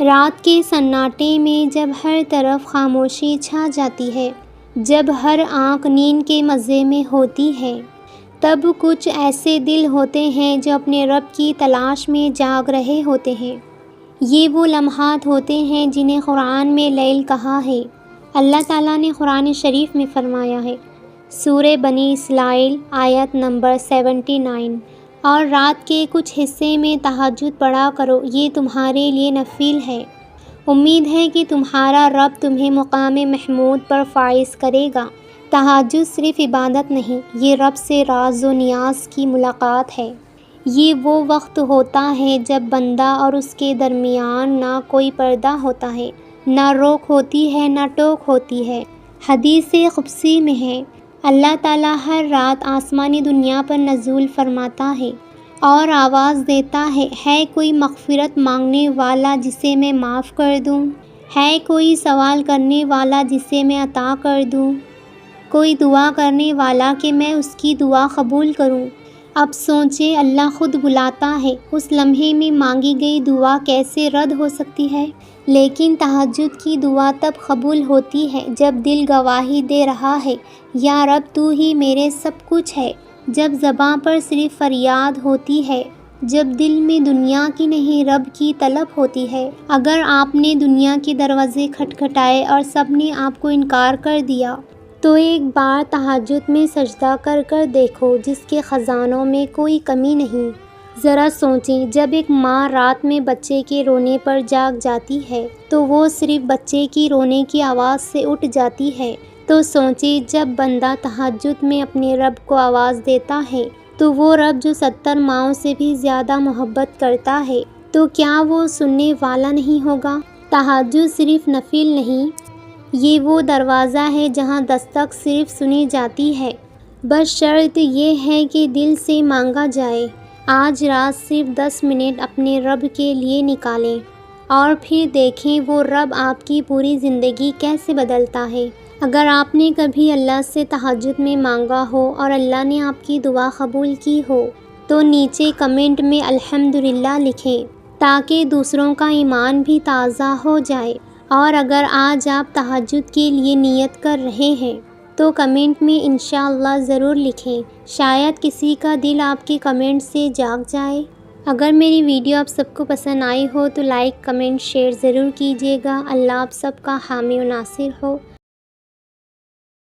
رات کے سناٹے میں جب ہر طرف خاموشی چھا جاتی ہے، جب ہر آنکھ نیند کے مزے میں ہوتی ہے، تب کچھ ایسے دل ہوتے ہیں جو اپنے رب کی تلاش میں جاگ رہے ہوتے ہیں۔ یہ وہ لمحات ہوتے ہیں جنہیں قرآن میں لیل کہا ہے۔ اللہ تعالیٰ نے قرآن شریف میں فرمایا ہے، سورہ بنی اسرائیل آیت نمبر 79، اور رات کے کچھ حصے میں تہجد پڑھا کرو، یہ تمہارے لیے نفل ہے۔ امید ہے کہ تمہارا رب تمہیں مقام محمود پر فائز کرے گا۔ تہجد صرف عبادت نہیں، یہ رب سے راز و نیاز کی ملاقات ہے۔ یہ وہ وقت ہوتا ہے جب بندہ اور اس کے درمیان نہ کوئی پردہ ہوتا ہے، نہ روک ہوتی ہے، نہ ٹوک ہوتی ہے۔ حدیث قدسی میں ہے، اللہ تعالیٰ ہر رات آسمانی دنیا پر نزول فرماتا ہے اور آواز دیتا ہے کوئی مغفرت مانگنے والا جسے میں معاف کر دوں؟ ہے کوئی سوال کرنے والا جسے میں عطا کر دوں؟ کوئی دعا کرنے والا کہ میں اس کی دعا قبول کروں؟ اب سوچیں، اللہ خود بلاتا ہے، اس لمحے میں مانگی گئی دعا کیسے رد ہو سکتی ہے؟ لیکن تہجد کی دعا تب قبول ہوتی ہے جب دل گواہی دے رہا ہے، یا رب تو ہی میرے سب کچھ ہے، جب زباں پر صرف فریاد ہوتی ہے، جب دل میں دنیا کی نہیں رب کی طلب ہوتی ہے۔ اگر آپ نے دنیا کے دروازے کھٹکھٹائے اور سب نے آپ کو انکار کر دیا، تو ایک بار تہجد میں سجدہ کر کر دیکھو، جس کے خزانوں میں کوئی کمی نہیں۔ ذرا سوچیں، جب ایک ماں رات میں بچے کے رونے پر جاگ جاتی ہے تو وہ صرف بچے کی رونے کی آواز سے اٹھ جاتی ہے، تو سوچیں جب بندہ تہجد میں اپنے رب کو آواز دیتا ہے تو وہ رب جو 70 ماؤں سے بھی زیادہ محبت کرتا ہے، تو کیا وہ سننے والا نہیں ہوگا؟ تہجد صرف نفل نہیں، یہ وہ دروازہ ہے جہاں دستک صرف سنی جاتی ہے، بس شرط یہ ہے کہ دل سے مانگا جائے۔ آج رات صرف 10 منٹ اپنے رب کے لیے نکالیں اور پھر دیکھیں وہ رب آپ کی پوری زندگی کیسے بدلتا ہے۔ اگر آپ نے کبھی اللہ سے تہجد میں مانگا ہو اور اللہ نے آپ کی دعا قبول کی ہو، تو نیچے کمنٹ میں الحمدللہ لکھیں، تاکہ دوسروں کا ایمان بھی تازہ ہو جائے۔ اور اگر آج آپ تہجد کے لیے نیت کر رہے ہیں تو کمنٹ میں انشاءاللہ ضرور لکھیں، شاید کسی کا دل آپ کے کمنٹ سے جاگ جائے۔ اگر میری ویڈیو آپ سب کو پسند آئی ہو تو لائک، کمنٹ، شیئر ضرور کیجیے گا۔ اللہ آپ سب کا حامی و ناصر ہو۔